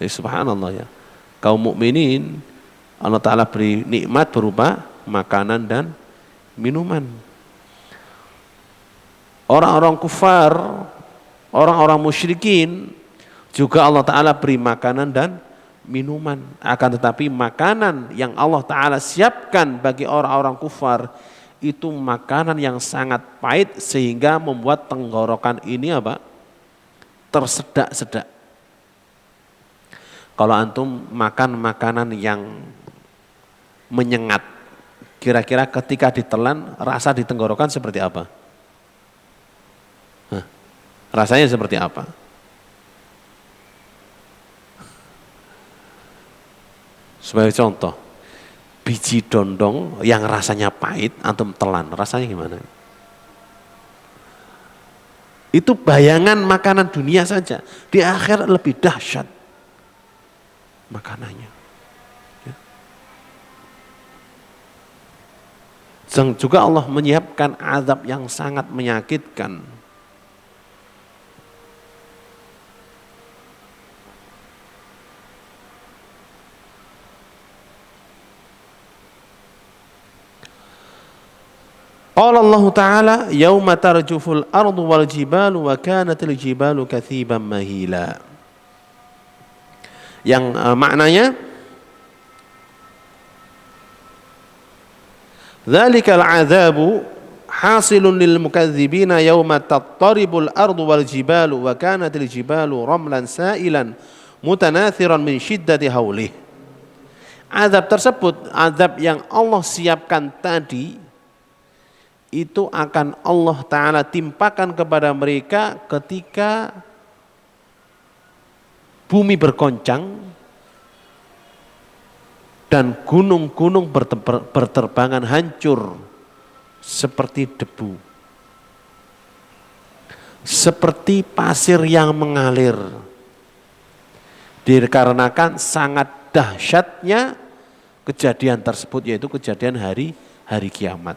Subhanallah ya. Kaum mukminin Allah Ta'ala beri nikmat berupa makanan dan minuman. Orang-orang kufar, orang-orang musyrikin juga Allah Ta'ala beri makanan dan minuman. Akan tetapi makanan yang Allah Ta'ala siapkan bagi orang-orang kufar itu makanan yang sangat pahit sehingga membuat tenggorokan ini apa? Tersedak-sedak. Kalau antum makan makanan yang menyengat, kira-kira ketika ditelan rasa di tenggorokan seperti apa? Rasanya seperti apa? Sebagai contoh, biji dondong yang rasanya pahit antum telan, rasanya gimana? Itu bayangan makanan dunia saja. Di akhirat lebih dahsyat makanannya. Ya. Juga Allah menyiapkan azab yang sangat menyakitkan. Qala Allah Ta'ala yauma tarjuful ardu wal jibalu wa kanatil jibalu katsiban mahila. Yang maknanya Dzalikal 'adzabu hasilun lil mukadzibina yauma tattaribul ardu wal jibalu wa kanatil jibalu ramlan sa'ilan mutanathiran min syiddati haulih. Azab tersebut, azab yang Allah siapkan tadi, itu akan Allah Ta'ala timpakan kepada mereka ketika bumi bergoncang dan gunung-gunung berterbangan hancur seperti debu, seperti pasir yang mengalir, dikarenakan sangat dahsyatnya kejadian tersebut, yaitu kejadian hari kiamat.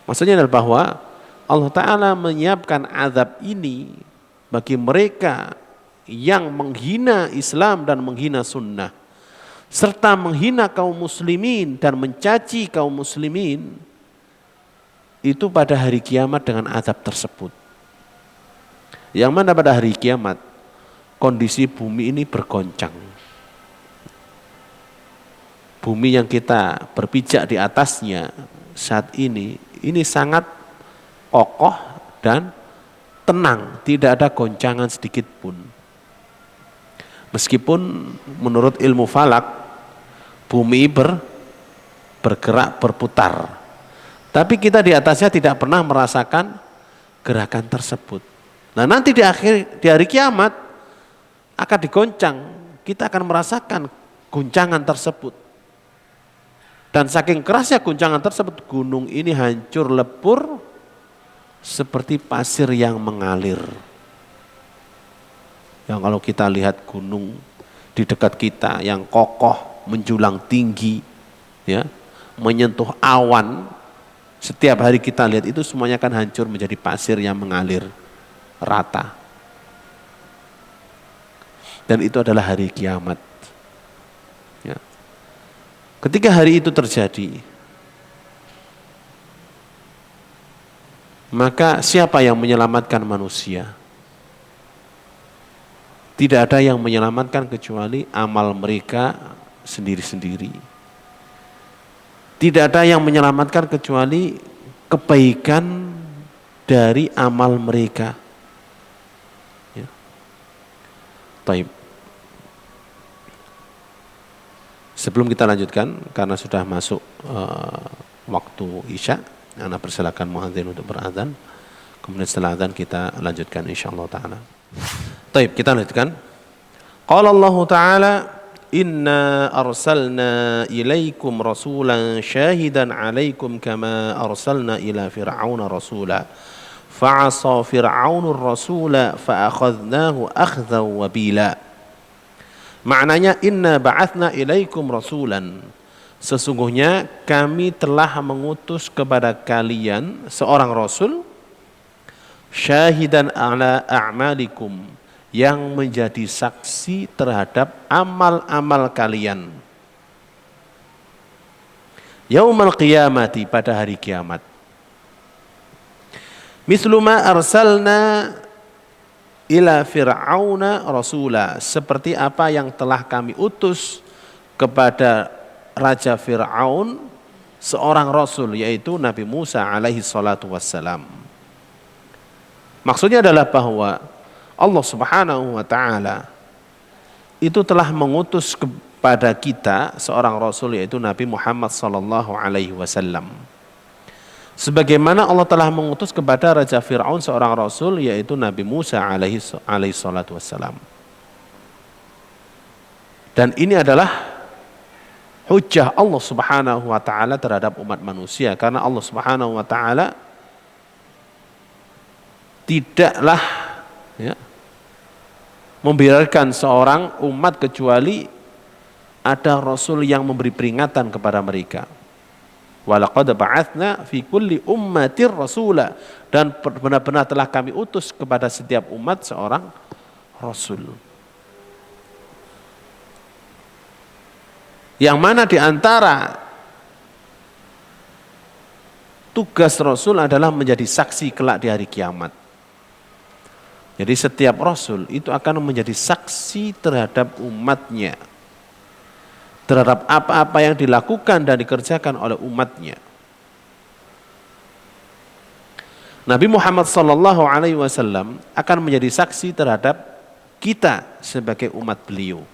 Maksudnya adalah bahwa Allah Ta'ala menyiapkan azab ini bagi mereka yang menghina Islam dan menghina sunnah, serta menghina kaum muslimin dan mencaci kaum muslimin, itu pada hari kiamat dengan azab tersebut. Yang mana pada hari kiamat kondisi bumi ini bergoncang. Bumi yang kita berpijak di atasnya saat ini sangat kokoh dan tenang, tidak ada goncangan sedikit pun. Meskipun menurut ilmu falak bumi bergerak, berputar, tapi kita di atasnya tidak pernah merasakan gerakan tersebut. Nah, nanti di hari kiamat akan digoncang, kita akan merasakan guncangan tersebut. Dan saking kerasnya guncangan tersebut, gunung ini hancur lebur seperti pasir yang mengalir. Yang kalau kita lihat gunung di dekat kita yang kokoh, menjulang tinggi, ya, menyentuh awan, setiap hari kita lihat itu semuanya akan hancur menjadi pasir yang mengalir rata. Dan itu adalah hari kiamat. Ya. Ketika hari itu terjadi, maka siapa yang menyelamatkan manusia? Tidak ada yang menyelamatkan kecuali amal mereka sendiri-sendiri. Tidak ada yang menyelamatkan kecuali kebaikan dari amal mereka. Ya. Baik. Sebelum kita lanjutkan, karena sudah masuk waktu Isya, ana persilakan muadzin untuk berazan. Kemudian setelah azan kita lanjutkan insyaallah taala. Baik, kita lanjutkan. Qala Allah Ta'ala, inna arsalna ilaikum rasulan syahidan alaikum kama arsalna ila fir'auna rasula fa'asa fir'aunur rasula fa'akhadnahu akhdhan wabila. Maknanya inna ba'athna ilaikum rasulan, sesungguhnya kami telah mengutus kepada kalian seorang rasul, syahidan ala a'malikum, yang menjadi saksi terhadap amal-amal kalian. Yaumal qiyamati, pada hari kiamat. Mislu ma arsalna ila fir'auna rasula, seperti apa yang telah kami utus kepada Raja Fir'aun seorang rasul, yaitu Nabi Musa alaihi salatu wassalam. Maksudnya adalah bahwa Allah Subhanahu wa ta'ala itu telah mengutus kepada kita seorang rasul, yaitu Nabi Muhammad sallallahu alaihi wasallam. Sebagaimana Allah telah mengutus kepada Raja Fir'aun seorang rasul, yaitu Nabi Musa alaihi salatu wassalam. Dan ini adalah hujjah Allah Subhanahu wa ta'ala terhadap umat manusia, karena Allah Subhanahu wa ta'ala tidaklah, ya, membiarkan seorang umat kecuali ada rasul yang memberi peringatan kepada mereka. Walaqad ba'atsna fi kulli ummatir rasula, dan benar-benar telah kami utus kepada setiap umat seorang rasul. Yang mana di antara tugas rasul adalah menjadi saksi kelak di hari kiamat. Jadi setiap rasul itu akan menjadi saksi terhadap umatnya, terhadap apa-apa yang dilakukan dan dikerjakan oleh umatnya. Nabi Muhammad sallallahu alaihi wasallam akan menjadi saksi terhadap kita sebagai umat beliau.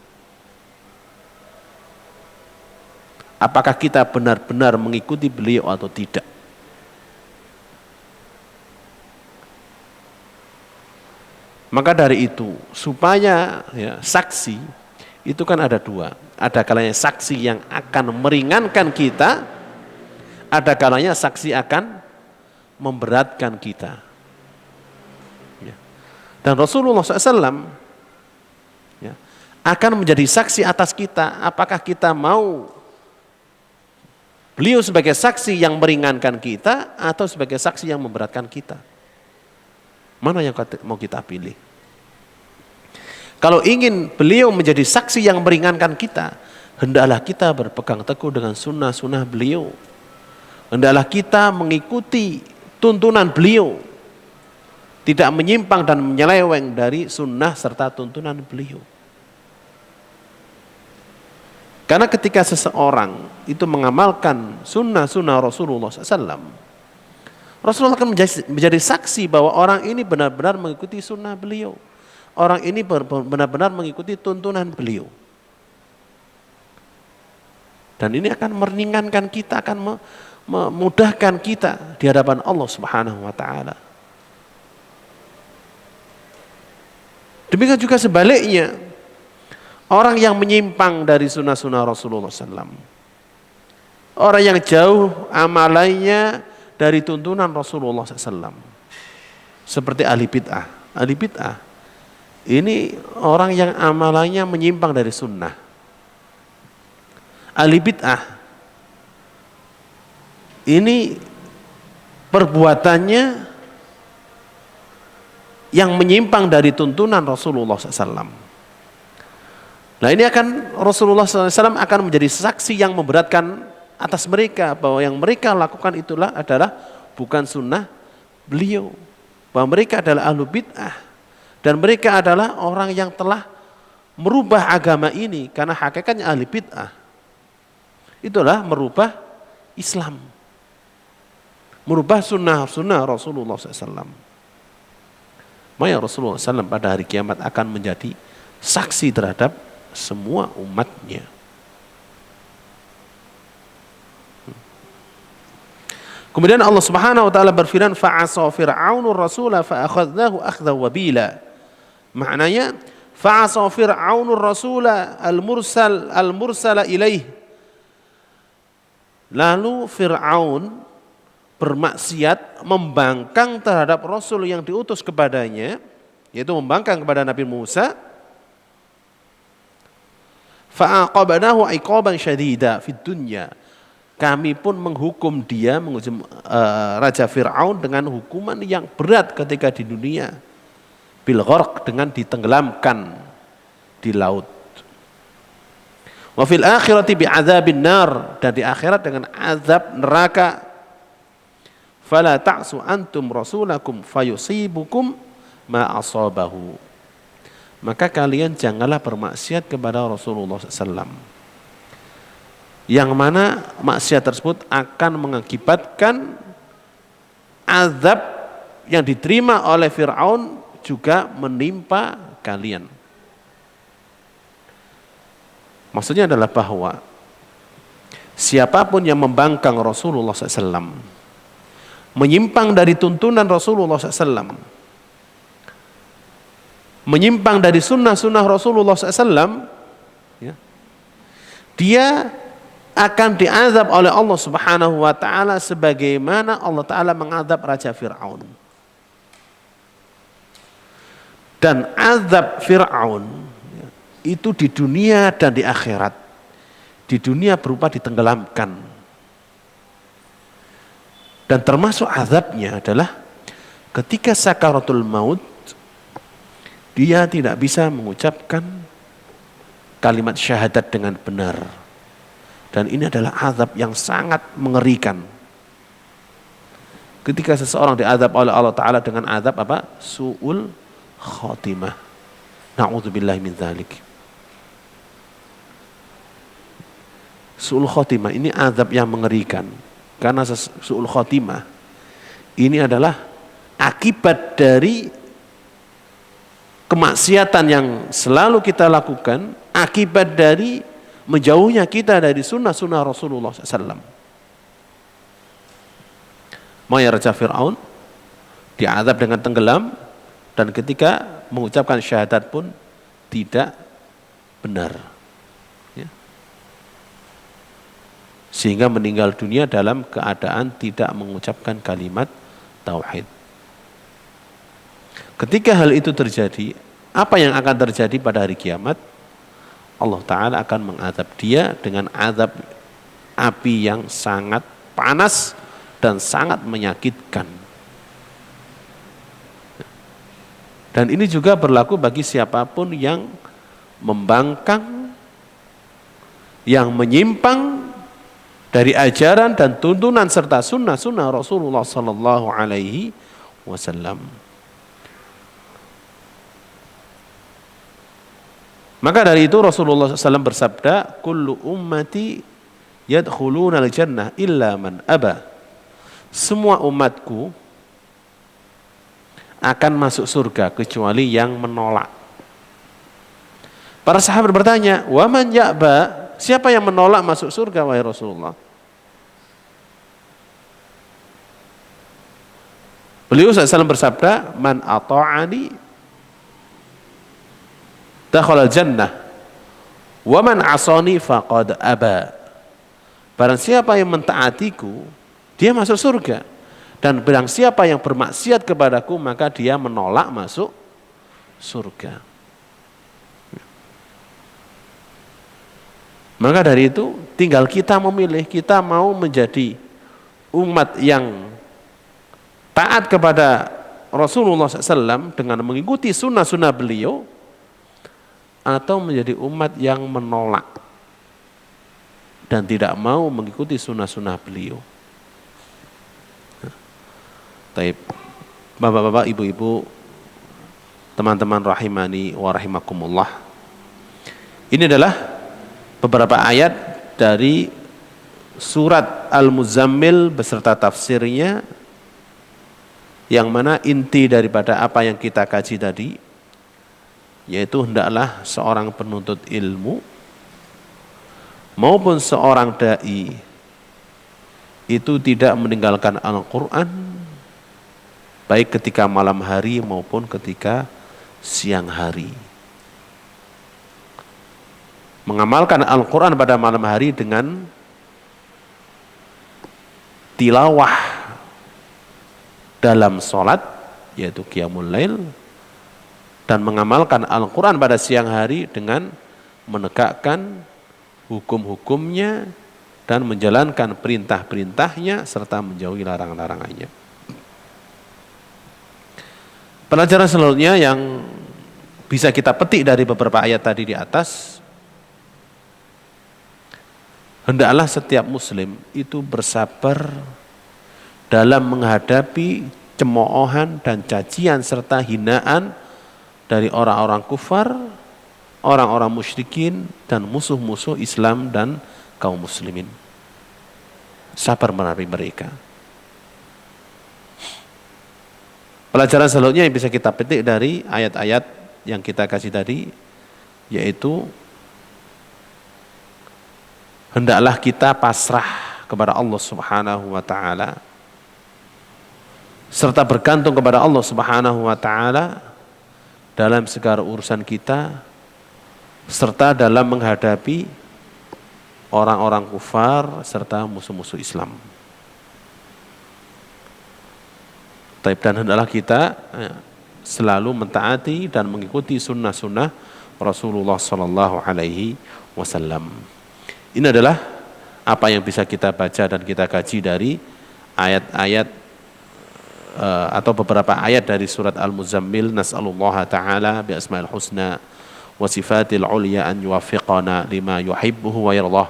Apakah kita benar-benar mengikuti beliau atau tidak? Maka dari itu, supaya saksi itu kan ada dua. Ada kalanya saksi yang akan meringankan kita, ada kalanya saksi akan memberatkan kita. Dan Rasulullah SAW akan menjadi saksi atas kita. Apakah kita mau beliau sebagai saksi yang meringankan kita atau sebagai saksi yang memberatkan kita? Mana yang mau kita pilih? Kalau ingin beliau menjadi saksi yang meringankan kita, hendaklah kita berpegang teguh dengan sunnah-sunnah beliau. Hendaklah kita mengikuti tuntunan beliau, tidak menyimpang dan menyeleweng dari sunnah serta tuntunan beliau. Karena ketika seseorang itu mengamalkan sunnah-sunnah Rasulullah SAW, Rasulullah akan menjadi saksi bahwa orang ini benar-benar mengikuti sunnah beliau. Orang ini benar-benar mengikuti tuntunan beliau. Dan ini akan meringankan kita, akan memudahkan kita di hadapan Allah Subhanahu wa taala. Demikian juga sebaliknya, orang yang menyimpang dari sunnah-sunnah Rasulullah SAW, orang yang jauh amalannya dari tuntunan Rasulullah SAW, seperti ahli bid'ah. Ahli bid'ah ini orang yang amalannya menyimpang dari sunnah. Ahli bid'ah ini perbuatannya yang menyimpang dari tuntunan Rasulullah SAW. Nah ini akan Rasulullah SAW akan menjadi saksi yang memberatkan atas mereka, bahwa yang mereka lakukan itulah adalah bukan sunnah beliau, bahwa mereka adalah ahlu bid'ah dan mereka adalah orang yang telah merubah agama ini. Karena hakikatnya ahli bid'ah itulah merubah Islam, merubah sunnah-sunnah Rasulullah SAW. Maka Rasulullah SAW pada hari kiamat akan menjadi saksi terhadap semua umatnya. Kemudian Allah Subhanahu wa taala berfirman, fa'asa fir'aunur rasula fa'akhadnahu akhdan wabila. Maknanya fa'asa fir'aunur rasula al-mursala ilaih. Lalu Fir'aun bermaksiat, membangkang terhadap Rasul yang diutus kepadanya, yaitu membangkang kepada Nabi Musa. Fa'aqabnahu iqaban syadida fid dunya. Kami pun menghukum dia, menghukum Raja Fir'aun dengan hukuman yang berat ketika di dunia. Bil gharq, dengan ditenggelamkan di laut. Wa fil akhirati bi'adzabin nar, dan di akhirat dengan azab neraka. Fala ta'su antum rasulakum fayusibukum ma asabahu. Maka kalian janganlah bermaksiat kepada Rasulullah SAW, yang mana maksiat tersebut akan mengakibatkan azab yang diterima oleh Fir'aun juga menimpa kalian. Maksudnya adalah bahwa siapapun yang membangkang Rasulullah SAW, menyimpang dari tuntunan Rasulullah SAW, menyimpang dari sunnah-sunnah Rasulullah SAW, dia akan diazab oleh Allah Subhanahu wa taala sebagaimana Allah taala mengazab Raja Fir'aun. Dan azab Fir'aun itu di dunia dan di akhirat. Di dunia berupa ditenggelamkan. Dan termasuk azabnya adalah ketika sakaratul maut, dia tidak bisa mengucapkan kalimat syahadat dengan benar. Dan ini adalah azab yang sangat mengerikan. Ketika seseorang diazab oleh Allah Ta'ala dengan azab apa? Su'ul khatimah. Na'udzubillahi min dzalik. Su'ul khatimah ini azab yang mengerikan. Karena su'ul khatimah ini adalah akibat dari kemaksiatan yang selalu kita lakukan, akibat dari menjauhnya kita dari sunnah-sunnah Rasulullah SAW. Maya Raja Fir'aun diazab dengan tenggelam, dan ketika mengucapkan syahadat pun tidak benar, ya. Sehingga meninggal dunia dalam keadaan tidak mengucapkan kalimat tauhid. Ketika hal itu terjadi, apa yang akan terjadi pada hari kiamat? Allah Ta'ala akan mengadab dia dengan azab api yang sangat panas dan sangat menyakitkan. Dan ini juga berlaku bagi siapapun yang membangkang, yang menyimpang dari ajaran dan tuntunan serta sunnah-sunnah Rasulullah Sallallahu Alaihi Wasallam. Maka dari itu Rasulullah SAW bersabda, kullu ummati yadkhuluna al-jannah illa man aba. Semua umatku akan masuk surga kecuali yang menolak. Para sahabat bertanya, wa man ya'ba? Siapa yang menolak masuk surga wahai Rasulullah? Beliau SAW bersabda, man ata'ani dakhala jannah wa man asani faqad aba. Barang siapa yang mentaatiku, dia masuk surga. Dan barang siapa yang bermaksiat kepadaku, maka dia menolak masuk surga. Maka dari itu tinggal kita memilih, kita mau menjadi umat yang taat kepada Rasulullah SAW dengan mengikuti sunnah-sunnah beliau, atau menjadi umat yang menolak dan tidak mau mengikuti sunnah-sunnah beliau. Taib, bapak-bapak, ibu-ibu, teman-teman rahimani wa rahimakumullah. Ini adalah beberapa ayat dari surat Al-Muzammil beserta tafsirnya, yang mana inti daripada apa yang kita kaji tadi, yaitu hendaklah seorang penuntut ilmu maupun seorang dai itu tidak meninggalkan Al-Quran, baik ketika malam hari maupun ketika siang hari. Mengamalkan Al-Quran pada malam hari dengan tilawah dalam sholat, yaitu qiyamul lail, dan mengamalkan Al-Quran pada siang hari dengan menegakkan hukum-hukumnya dan menjalankan perintah-perintahnya serta menjauhi larang-larangannya. Pelajaran selanjutnya yang bisa kita petik dari beberapa ayat tadi di atas, hendaklah setiap muslim itu bersabar dalam menghadapi cemoohan dan cacian serta hinaan dari orang-orang kufar, orang-orang musyrikin, dan musuh-musuh Islam dan kaum muslimin. Sabar menarik mereka. Pelajaran selanjutnya yang bisa kita petik dari ayat-ayat yang kita kasih tadi, yaitu hendaklah kita pasrah kepada Allah Subhanahu wa Ta'ala, serta bergantung kepada Allah Subhanahu wa Ta'ala dalam segala urusan kita, serta dalam menghadapi orang-orang kufar serta musuh-musuh Islam. Dan hendaklah kita selalu mentaati dan mengikuti sunnah-sunnah Rasulullah Sallallahu Alaihi Wasallam. Ini adalah apa yang bisa kita baca dan kita kaji dari ayat-ayat atau beberapa ayat dari surat Al-Muzammil. Nas'alullah ta'ala bi asma'il husna wa sifatil ulya an yuwaffiqana lima yuhibbuhu wa yardah,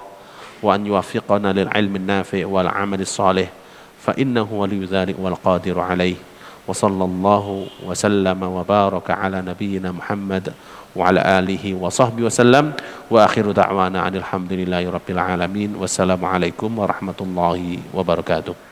wa an yuwaffiqana lil ilmin nafi' wal amali salih, fa innahu waliyyu dzalik wal qadiru alaih. Wa sallallahu wa sallama wa baraka ala nabiyyina Muhammad wa ala alihi wa sahbihi wa sallam, wa akhiru da'wana alhamdulillahi rabbil alamin. Wassalamu alaikum warahmatullahi wabarakatuh.